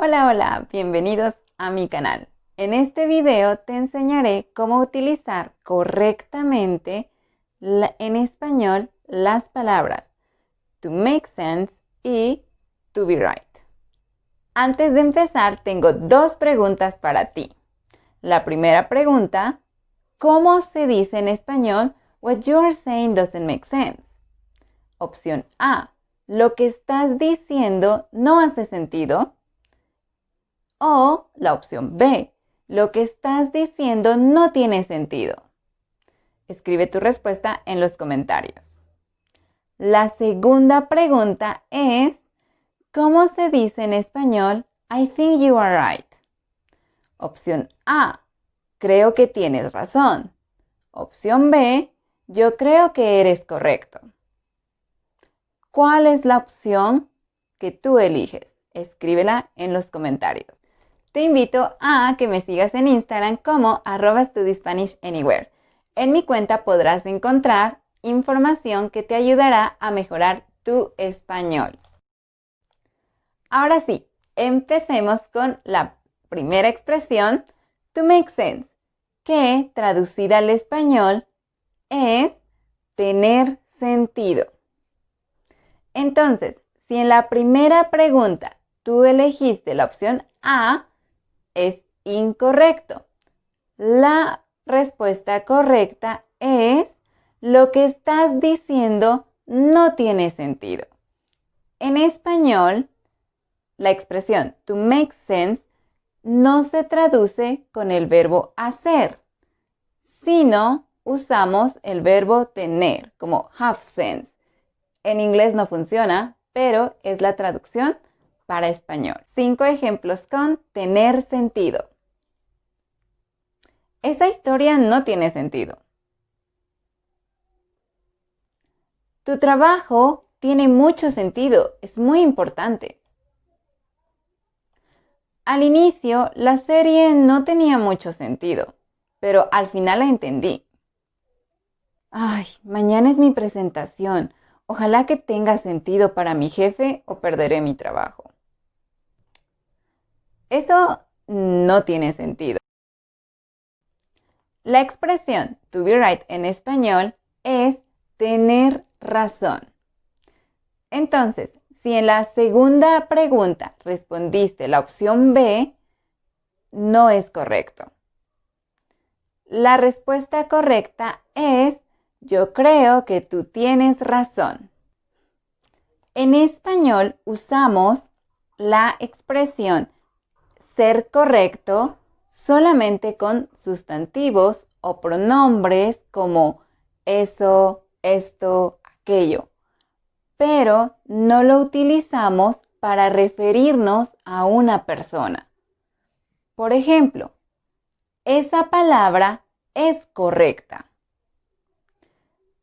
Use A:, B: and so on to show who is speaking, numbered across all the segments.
A: Hola, hola, bienvenidos a mi canal. En este video te enseñaré cómo utilizar correctamente en español las palabras to make sense y to be right. Antes de empezar, tengo dos preguntas para ti. La primera pregunta, ¿cómo se dice en español what you are saying doesn't make sense? Opción A, lo que estás diciendo no hace sentido. O la opción B, lo que estás diciendo no tiene sentido. Escribe tu respuesta en los comentarios. La segunda pregunta es, ¿cómo se dice en español I think you are right? Opción A, creo que tienes razón. Opción B, yo creo que eres correcto. ¿Cuál es la opción que tú eliges? Escríbela en los comentarios. Te invito a que me sigas en Instagram como @StudySpanishAnywhere. En mi cuenta podrás encontrar información que te ayudará a mejorar tu español. Ahora sí, empecemos con la primera expresión, to make sense, que traducida al español es tener sentido. Entonces, si en la primera pregunta tú elegiste la opción A, es incorrecto. La respuesta correcta es lo que estás diciendo no tiene sentido. En español, la expresión to make sense no se traduce con el verbo hacer, sino usamos el verbo tener, como have sense. En inglés no funciona, pero es la traducción para español. 5 ejemplos con tener sentido. Esa historia no tiene sentido. Tu trabajo tiene mucho sentido, es muy importante. Al inicio, la serie no tenía mucho sentido, pero al final la entendí. Ay, mañana es mi presentación. Ojalá que tenga sentido para mi jefe o perderé mi trabajo. Eso no tiene sentido. La expresión to be right en español es tener razón. Entonces, si en la segunda pregunta respondiste la opción B, no es correcto. La respuesta correcta es yo creo que tú tienes razón. En español usamos la expresión ser correcto solamente con sustantivos o pronombres como eso, esto, aquello, pero no lo utilizamos para referirnos a una persona. Por ejemplo, esa palabra es correcta.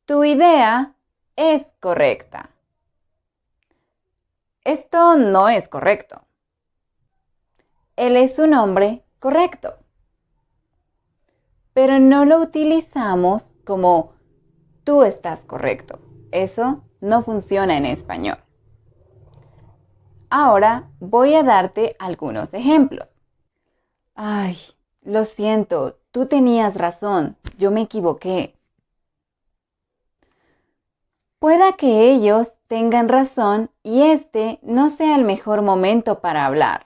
A: Tu idea es correcta. Esto no es correcto. Él es un hombre correcto. Pero no lo utilizamos como tú estás correcto. Eso no funciona en español. Ahora voy a darte algunos ejemplos. Ay, lo siento, tú tenías razón, yo me equivoqué. Pueda que ellos tengan razón y este no sea el mejor momento para hablar.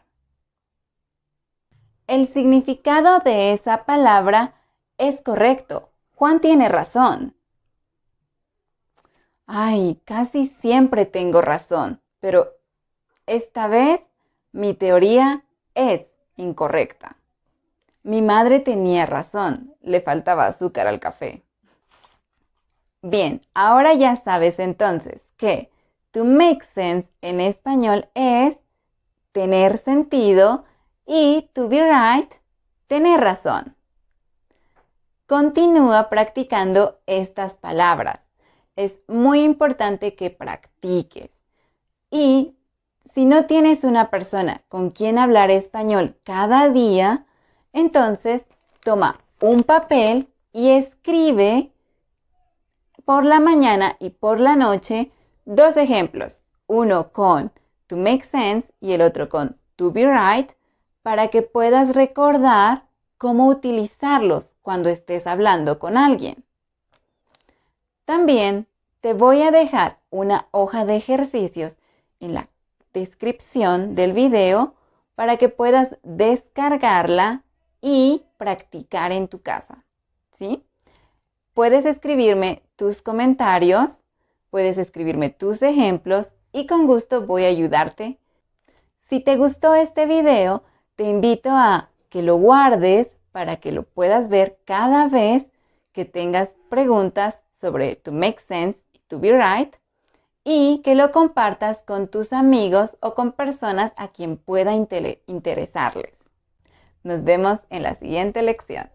A: El significado de esa palabra es correcto. Juan tiene razón. Ay, casi siempre tengo razón, pero esta vez mi teoría es incorrecta. Mi madre tenía razón, le faltaba azúcar al café. Bien, ahora ya sabes entonces que to make sense en español es tener sentido y to be right, tener razón. Continúa practicando estas palabras. Es muy importante que practiques. Y si no tienes una persona con quien hablar español cada día, entonces toma un papel y escribe por la mañana y por la noche 2 ejemplos. Uno con to make sense y el otro con to be right para que puedas recordar cómo utilizarlos cuando estés hablando con alguien. También te voy a dejar una hoja de ejercicios en la descripción del video para que puedas descargarla y practicar en tu casa, ¿sí? Puedes escribirme tus comentarios, puedes escribirme tus ejemplos y con gusto voy a ayudarte. Si te gustó este video, te invito a que lo guardes para que lo puedas ver cada vez que tengas preguntas sobre to make sense y to be right, y que lo compartas con tus amigos o con personas a quien pueda interesarles. Nos vemos en la siguiente lección.